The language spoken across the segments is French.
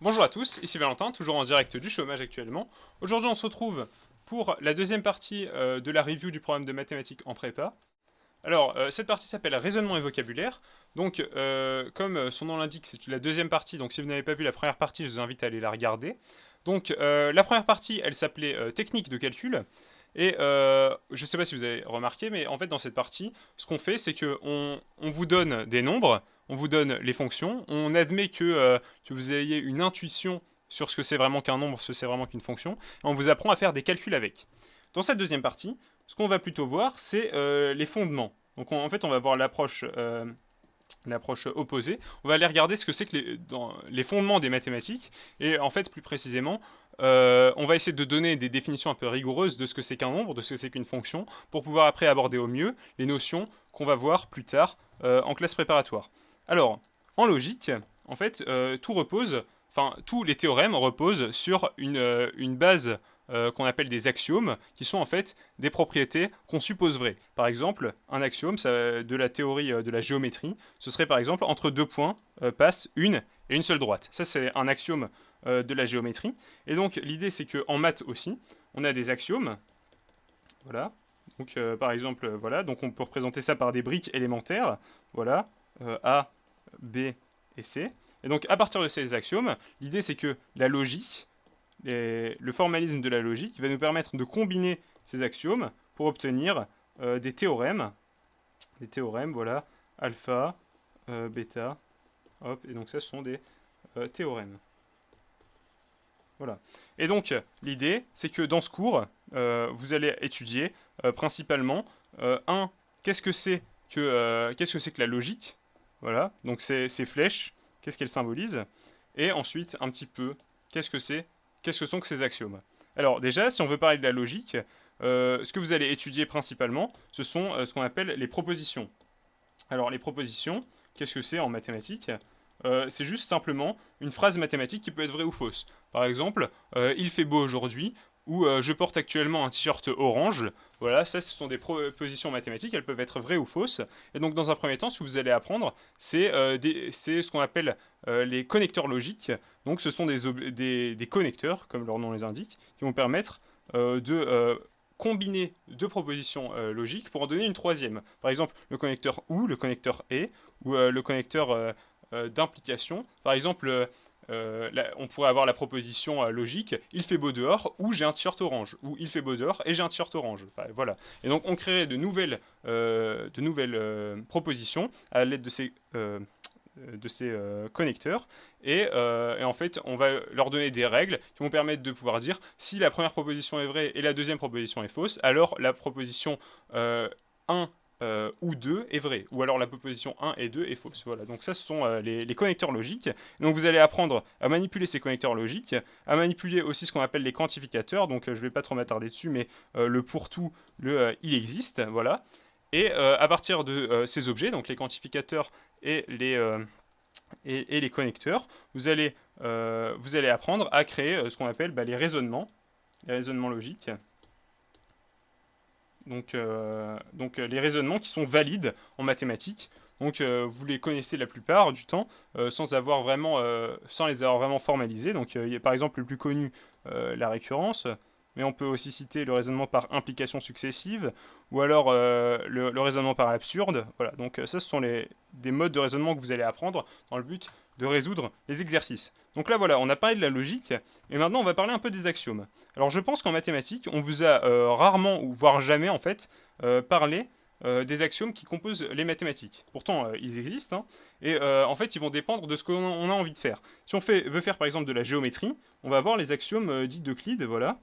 Bonjour à tous, ici Valentin, toujours en direct du chômage actuellement. Aujourd'hui on se retrouve pour la deuxième partie de la review du programme de mathématiques en prépa. Alors cette partie s'appelle raisonnement et vocabulaire. Donc comme son nom l'indique, c'est la deuxième partie, donc si vous n'avez pas vu la première partie, je vous invite à aller la regarder. Donc la première partie, elle s'appelait technique de calcul. Et je ne sais pas si vous avez remarqué, mais en fait dans cette partie, ce qu'on fait, c'est qu'on vous donne des nombres, on vous donne les fonctions, on admet que vous ayez une intuition sur ce que c'est vraiment qu'un nombre, ce que c'est vraiment qu'une fonction, et on vous apprend à faire des calculs avec. Dans cette deuxième partie, ce qu'on va plutôt voir, c'est les fondements. Donc en fait, on va voir l'approche opposée. On va aller regarder ce que c'est que les fondements des mathématiques, et en fait, plus précisément, on va essayer de donner des définitions un peu rigoureuses de ce que c'est qu'un nombre, de ce que c'est qu'une fonction, pour pouvoir après aborder au mieux les notions qu'on va voir plus tard en classe préparatoire. Alors, en logique, en fait, tout repose, enfin, tous les théorèmes reposent sur une base qu'on appelle des axiomes, qui sont en fait des propriétés qu'on suppose vraies. Par exemple, un axiome de la théorie de la géométrie, ce serait par exemple entre deux points passe une et une seule droite. Ça, c'est un axiome de la géométrie. Et donc, l'idée, c'est qu'en maths aussi, on a des axiomes. Voilà. Donc, par exemple, voilà. Donc, on peut représenter ça par des briques élémentaires. Voilà. A, B et C. Et donc, à partir de ces axiomes, l'idée, c'est que la logique, le formalisme de la logique va nous permettre de combiner ces axiomes pour obtenir des théorèmes. Des théorèmes, voilà, alpha, bêta, hop, et donc ça ce sont des théorèmes. Voilà. Et donc l'idée, c'est que dans ce cours, vous allez étudier principalement un, qu'est-ce que c'est que la logique, voilà, donc ces flèches, qu'est-ce qu'elles symbolisent, et ensuite un petit peu qu'est-ce que sont que ces axiomes. Alors déjà, si on veut parler de la logique, ce que vous allez étudier principalement, ce sont ce qu'on appelle les propositions. Alors les propositions, qu'est-ce que c'est en mathématiques? C'est juste simplement une phrase mathématique qui peut être vraie ou fausse. Par exemple, il fait beau aujourd'hui, ou je porte actuellement un t-shirt orange. Voilà, ça ce sont des propositions mathématiques, elles peuvent être vraies ou fausses. Et donc dans un premier temps, ce que vous allez apprendre, c'est ce qu'on appelle les connecteurs logiques. Donc ce sont des connecteurs, comme leur nom les indique, qui vont permettre de combiner deux propositions logiques pour en donner une troisième. Par exemple, le connecteur OU, le connecteur ET, ou le connecteur d'implication. Par exemple, là, on pourrait avoir la proposition logique il fait beau dehors ou j'ai un t-shirt orange ou il fait beau dehors et j'ai un t-shirt orange. Enfin, voilà. Et donc on créerait de nouvelles propositions à l'aide de ces connecteurs et en fait on va leur donner des règles qui vont permettre de pouvoir dire si la première proposition est vraie et la deuxième proposition est fausse, alors la proposition 1 ou 2 est vraie, ou alors la proposition 1 et 2 est fausse. Voilà, donc ça ce sont les connecteurs logiques. Donc vous allez apprendre à manipuler ces connecteurs logiques, à manipuler aussi ce qu'on appelle les quantificateurs, donc je ne vais pas trop m'attarder dessus, mais le pour tout, il existe, voilà. Et à partir de ces objets, donc les quantificateurs et les connecteurs, vous allez apprendre à créer ce qu'on appelle les raisonnements logiques. Donc les raisonnements qui sont valides en mathématiques. Donc vous les connaissez la plupart du temps sans les avoir vraiment formalisés. Donc il y a par exemple le plus connu, la récurrence, mais on peut aussi citer le raisonnement par implication successive, ou alors le raisonnement par l'absurde. Voilà, donc ça ce sont des modes de raisonnement que vous allez apprendre dans le but de résoudre les exercices. Donc là voilà, on a parlé de la logique, et maintenant on va parler un peu des axiomes. Alors je pense qu'en mathématiques, on vous a rarement, ou voire jamais en fait, parlé des axiomes qui composent les mathématiques. Pourtant, ils existent, hein, et en fait, ils vont dépendre de ce qu'on a envie de faire. Si on veut faire par exemple de la géométrie, on va avoir les axiomes dits d'Euclide, voilà,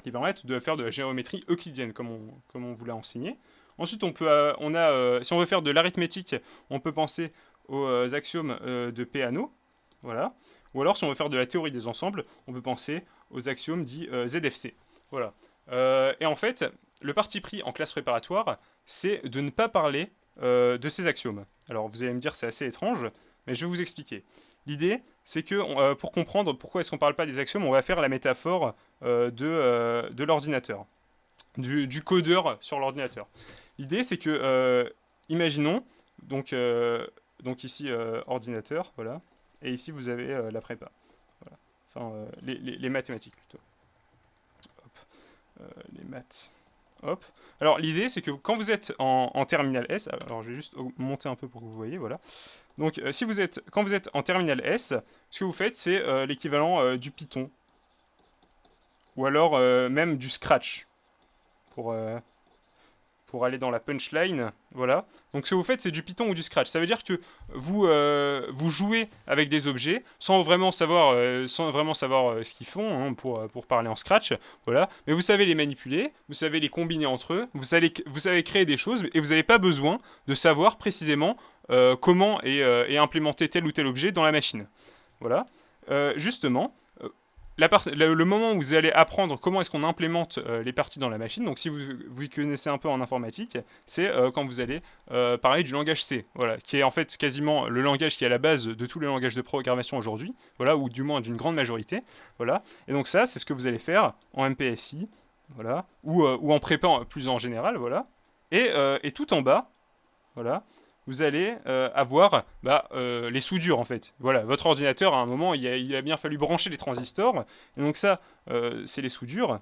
qui permettent de faire de la géométrie euclidienne, comme on vous l'a enseigné. Ensuite, si on veut faire de l'arithmétique, on peut penser aux axiomes de Peano, voilà. Ou alors, si on veut faire de la théorie des ensembles, on peut penser aux axiomes dits ZFC. Voilà. Et en fait, le parti pris en classe préparatoire, c'est de ne pas parler de ces axiomes. Alors, vous allez me dire, c'est assez étrange, mais je vais vous expliquer. L'idée, c'est que pour comprendre pourquoi est-ce qu'on ne parle pas des axiomes, on va faire la métaphore de l'ordinateur, du codeur sur l'ordinateur. L'idée, c'est que, imaginons, donc ici, ordinateur, voilà, et ici, vous avez la prépa. enfin les mathématiques plutôt. Hop, les maths. Hop. Alors l'idée c'est que quand vous êtes en terminale S, alors je vais juste monter un peu pour que vous voyez, voilà. Donc quand vous êtes en terminale S, ce que vous faites c'est l'équivalent du Python. Ou alors même du Scratch. Pour aller dans la punchline, voilà. Donc ce que vous faites, c'est du Python ou du Scratch. Ça veut dire que vous jouez avec des objets sans vraiment savoir ce qu'ils font, hein, pour parler en Scratch, voilà. Mais vous savez les manipuler, vous savez les combiner entre eux, vous savez créer des choses et vous n'avez pas besoin de savoir précisément comment et implémenter tel ou tel objet dans la machine. Voilà. Justement, le moment où vous allez apprendre comment est-ce qu'on implémente les parties dans la machine, donc si vous y connaissez un peu en informatique, c'est quand vous allez parler du langage C, voilà, qui est en fait quasiment le langage qui est à la base de tous les langages de programmation aujourd'hui, voilà, ou du moins d'une grande majorité, voilà. Et donc ça, c'est ce que vous allez faire en MPSI, voilà, ou en prépa plus en général, voilà. Et tout en bas, voilà, vous allez avoir les soudures en fait. Voilà, votre ordinateur à un moment il a bien fallu brancher les transistors, et donc ça c'est les soudures.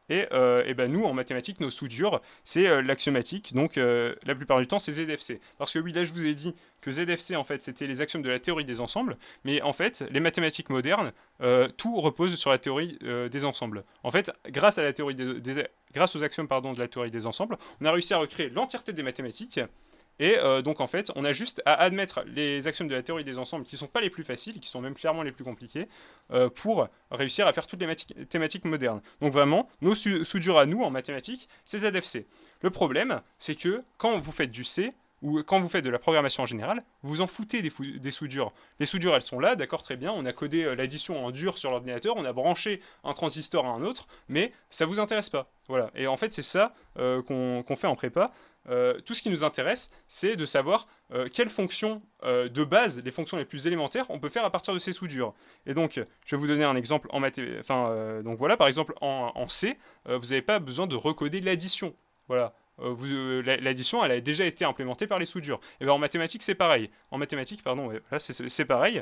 Et ben nous en mathématiques nos soudures c'est l'axiomatique, donc la plupart du temps c'est ZFC. Parce que oui là je vous ai dit que ZFC en fait c'était les axiomes de la théorie des ensembles, mais en fait les mathématiques modernes tout repose sur la théorie des ensembles. En fait grâce à la théorie grâce aux axiomes de la théorie des ensembles, on a réussi à recréer l'entièreté des mathématiques. Et donc en fait, on a juste à admettre les axiomes de la théorie des ensembles qui ne sont pas les plus faciles, qui sont même clairement les plus compliqués, pour réussir à faire toutes les thématiques modernes. Donc vraiment, nos soudures à nous en mathématiques, c'est ZFC. Le problème, c'est que quand vous faites du C, ou quand vous faites de la programmation en général, vous vous en foutez des soudures. Les soudures, elles sont là, d'accord, très bien, on a codé l'addition en dur sur l'ordinateur, on a branché un transistor à un autre, mais ça vous intéresse pas. Voilà. Et en fait, c'est ça qu'on fait en prépa. Tout ce qui nous intéresse, c'est de savoir quelles fonctions de base, les fonctions les plus élémentaires, on peut faire à partir de ces soudures. Et donc, je vais vous donner un exemple en mathématiques. Donc voilà, par exemple, en C, vous n'avez pas besoin de recoder l'addition. Voilà. L'addition, elle a déjà été implémentée par les soudures. Et bien en mathématiques, c'est pareil. En mathématiques, pardon, ouais, là, c'est pareil.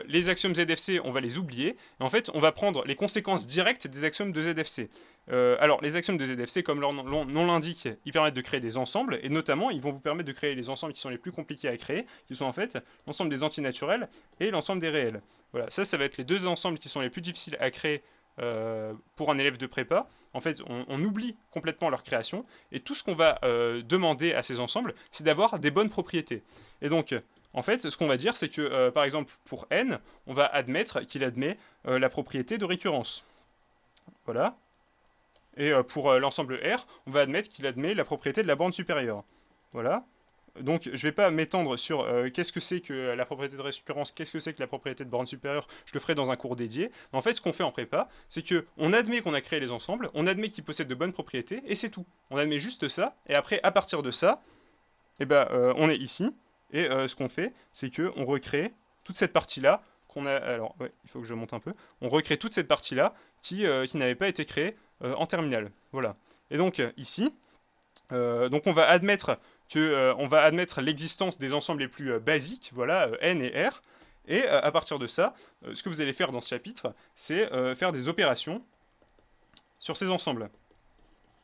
Les axiomes ZFC, on va les oublier. Et en fait, on va prendre les conséquences directes des axiomes de ZFC. Alors, les axiomes de ZFC, comme leur nom l'indique, ils permettent de créer des ensembles, et notamment, ils vont vous permettre de créer les ensembles qui sont les plus compliqués à créer, qui sont en fait l'ensemble des antinaturels et l'ensemble des réels. Voilà, ça va être les deux ensembles qui sont les plus difficiles à créer pour un élève de prépa. En fait, on oublie complètement leur création, et tout ce qu'on va demander à ces ensembles, c'est d'avoir des bonnes propriétés. Et donc, en fait, ce qu'on va dire, c'est que, par exemple, pour n, on va admettre qu'il admet la propriété de récurrence. Voilà. Et pour l'ensemble R, on va admettre qu'il admet la propriété de la borne supérieure. Voilà. Donc je ne vais pas m'étendre sur qu'est-ce que c'est que la propriété de récurrence, qu'est-ce que c'est que la propriété de borne supérieure, je le ferai dans un cours dédié. Mais en fait, ce qu'on fait en prépa, c'est qu'on admet qu'on a créé les ensembles, on admet qu'ils possèdent de bonnes propriétés, et c'est tout. On admet juste ça, et après, à partir de ça, on est ici, et ce qu'on fait, c'est qu'on recrée toute cette partie-là, qu'on a... Alors, ouais, il faut que je monte un peu. On recrée toute cette partie-là qui n'avait pas été créée en terminale. Voilà. Et donc, ici, donc on va admettre l'existence des ensembles les plus basiques, voilà, N et R, et à partir de ça, ce que vous allez faire dans ce chapitre, c'est faire des opérations sur ces ensembles.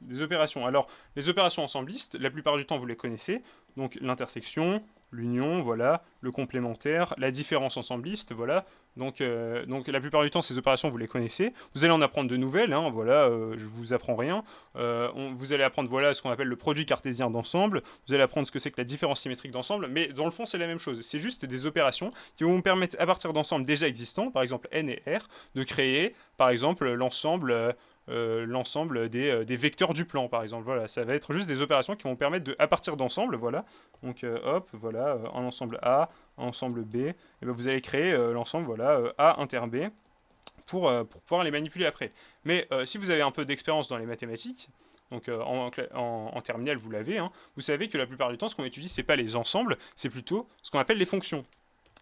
Des opérations. Alors, les opérations ensemblistes, la plupart du temps, vous les connaissez. Donc, l'intersection, l'union, voilà, le complémentaire, la différence ensembliste, voilà. Donc, la plupart du temps, ces opérations, vous les connaissez. Vous allez en apprendre de nouvelles, hein, voilà, je vous apprends rien. Vous allez apprendre, voilà, ce qu'on appelle le produit cartésien d'ensemble. Vous allez apprendre ce que c'est que la différence symétrique d'ensemble, mais dans le fond, c'est la même chose. C'est juste des opérations qui vont vous permettre, à partir d'ensembles déjà existants, par exemple N et R, de créer, par exemple, l'ensemble des vecteurs du plan, par exemple. Voilà, ça va être juste des opérations qui vont permettre de, à partir d'ensemble, voilà. Donc, hop, voilà, un ensemble A, un ensemble B. Et ben, vous allez créer l'ensemble, voilà, A inter B pour pouvoir les manipuler après. Mais si vous avez un peu d'expérience dans les mathématiques, donc en terminale, vous l'avez, hein, vous savez que la plupart du temps, ce qu'on étudie, c'est pas les ensembles, c'est plutôt ce qu'on appelle les fonctions.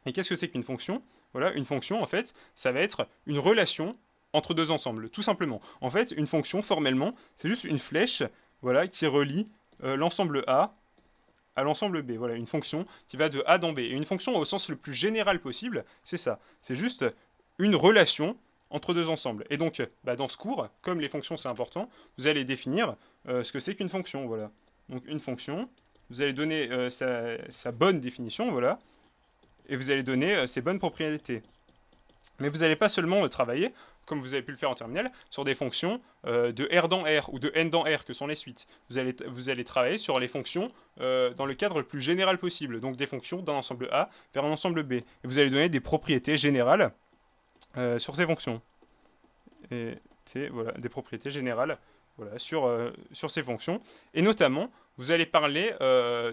Et qu'est-ce que c'est qu'une fonction? Voilà, une fonction, en fait, ça va être une relation entre deux ensembles, tout simplement. En fait, une fonction, formellement, c'est juste une flèche, voilà, qui relie l'ensemble A à l'ensemble B. Voilà, une fonction qui va de A dans B. Et une fonction, au sens le plus général possible, c'est ça. C'est juste une relation entre deux ensembles. Et donc, dans ce cours, comme les fonctions c'est important, vous allez définir ce que c'est qu'une fonction, voilà. Donc une fonction, vous allez donner sa bonne définition, voilà, et vous allez donner ses bonnes propriétés. Mais vous n'allez pas seulement travailler, comme vous avez pu le faire en terminale, sur des fonctions de R dans R ou de N dans R, que sont les suites. Vous allez travailler sur les fonctions dans le cadre le plus général possible, donc des fonctions d'un ensemble A vers un ensemble B. Et vous allez donner des propriétés générales sur ces fonctions. Et voilà, des propriétés générales voilà, sur ces fonctions. Et notamment, vous allez parler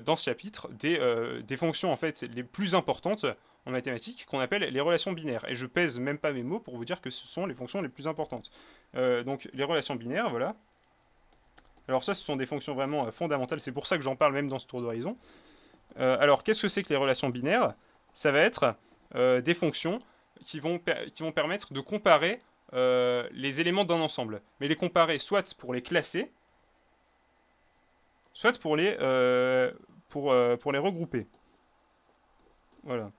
dans ce chapitre des fonctions en fait, les plus importantes en mathématiques qu'on appelle les relations binaires. Et je pèse même pas mes mots pour vous dire que ce sont les fonctions les plus importantes. Donc les relations binaires, voilà. Alors ça, ce sont des fonctions vraiment fondamentales. C'est pour ça que j'en parle même dans ce tour d'horizon. Alors, qu'est-ce que c'est que les relations binaires? Ça va être des fonctions qui vont permettre de comparer les éléments d'un ensemble. Mais les comparer soit pour les classer, soit pour les regrouper. Voilà.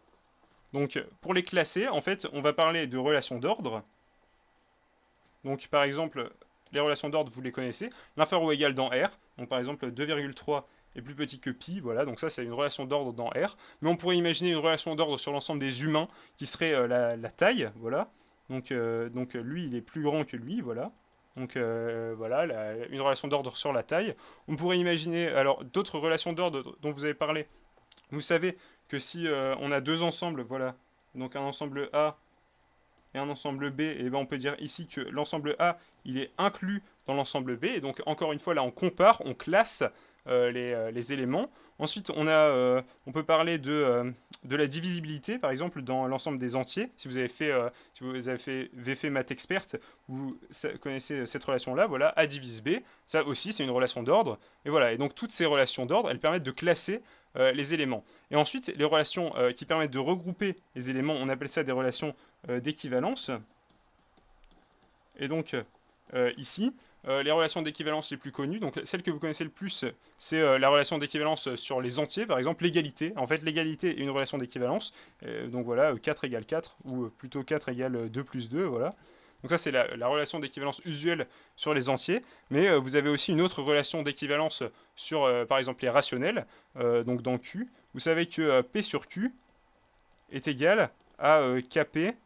Donc, pour les classer, en fait, on va parler de relations d'ordre. Donc, par exemple, les relations d'ordre, vous les connaissez. L'inférieur ou égal dans R. Donc, par exemple, 2,3 est plus petit que pi, voilà, donc ça c'est une relation d'ordre dans R. Mais on pourrait imaginer une relation d'ordre sur l'ensemble des humains qui serait la taille, voilà. Donc lui, il est plus grand que lui, voilà. Donc voilà, une relation d'ordre sur la taille. On pourrait imaginer, alors, d'autres relations d'ordre dont vous avez parlé. Vous savez que si on a deux ensembles, voilà, donc un ensemble A et un ensemble B, et ben on peut dire ici que l'ensemble A, il est inclus dans l'ensemble B, et donc encore une fois, là, on compare, on classe les éléments. Ensuite, on peut parler de la divisibilité, par exemple, dans l'ensemble des entiers. Si vous avez fait maths experte, vous connaissez cette relation-là, voilà, A divise B, ça aussi, c'est une relation d'ordre. Et voilà, et donc toutes ces relations d'ordre, elles permettent de classer les éléments. Et ensuite, les relations qui permettent de regrouper les éléments, on appelle ça des relations d'équivalence. Et donc, ici, les relations d'équivalence les plus connues, donc celle que vous connaissez le plus, c'est la relation d'équivalence sur les entiers, par exemple l'égalité. En fait, l'égalité est une relation d'équivalence. Donc voilà, 4 égale 4, ou plutôt 4 égale 2 plus 2, voilà. Donc ça, c'est la relation d'équivalence usuelle sur les entiers. Mais vous avez aussi une autre relation d'équivalence sur, par exemple, les rationnels, donc dans Q. Vous savez que P sur Q est égal à KP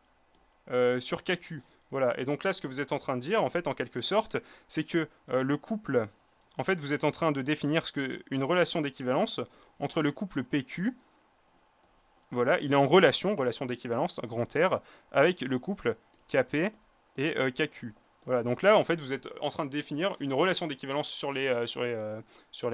sur KQ. Voilà, et donc là, ce que vous êtes en train de dire, en fait, en quelque sorte, c'est que le couple, en fait, vous êtes en train de définir une relation d'équivalence entre le couple PQ, voilà, il est en relation d'équivalence, grand R, avec le couple KP et KQ. Voilà, donc là, en fait, vous êtes en train de définir une relation d'équivalence sur les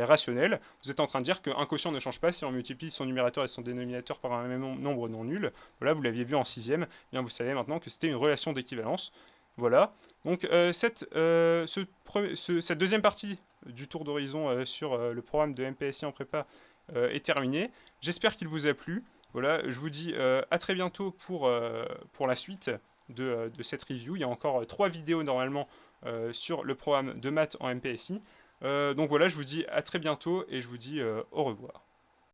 rationnels. Vous êtes en train de dire qu'un quotient ne change pas si on multiplie son numérateur et son dénominateur par un même nombre non nul. Voilà, vous l'aviez vu en 6ème. Bien, vous savez maintenant que c'était une relation d'équivalence. Voilà. Donc, cette deuxième partie du tour d'horizon sur le programme de MPSI en prépa est terminée. J'espère qu'il vous a plu. Voilà, je vous dis à très bientôt pour la suite de cette review. Il y a encore 3 vidéos normalement sur le programme de maths en MPSI. Donc voilà, je vous dis à très bientôt et je vous dis au revoir.